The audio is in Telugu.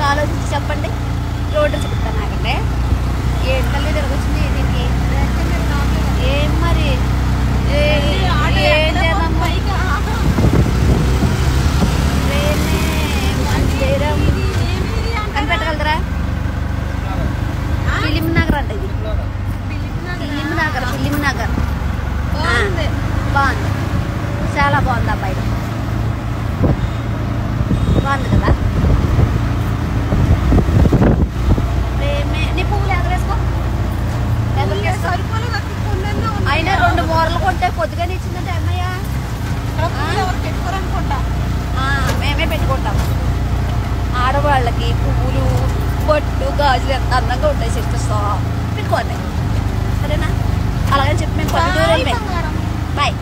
బాగా ఆలోచించి చెప్పండి. రోడ్డు చెప్తాను నాకంటే ఏంటల్లి తిరగొచ్చింది దీనికి ఏం మరి కనిపెట్టగలరా? ఫిలిం నగర్ అంట ఇది. ఫిలిం నగర్ బాగుంది, చాలా బాగుంది. అబ్బాయి బాగుంది కదా. నీ పువ్వులు ఎగరేసుకో, అయినా 2 మూరలు కొంటే కొద్దిగానే ఇచ్చిందంటే అమ్మయ్య. పెట్టుకోరనుకుంటా, మేమే పెట్టుకుంటాం. ఆడవాళ్ళకి పువ్వులు, బొట్టు, గాజులు ఎంత అందంగా ఉంటాయి చెప్పిస్తా, పెట్టుకోండి సరేనా? అలాగని చెప్పి మేము పల్లెటూరు. బాయ్.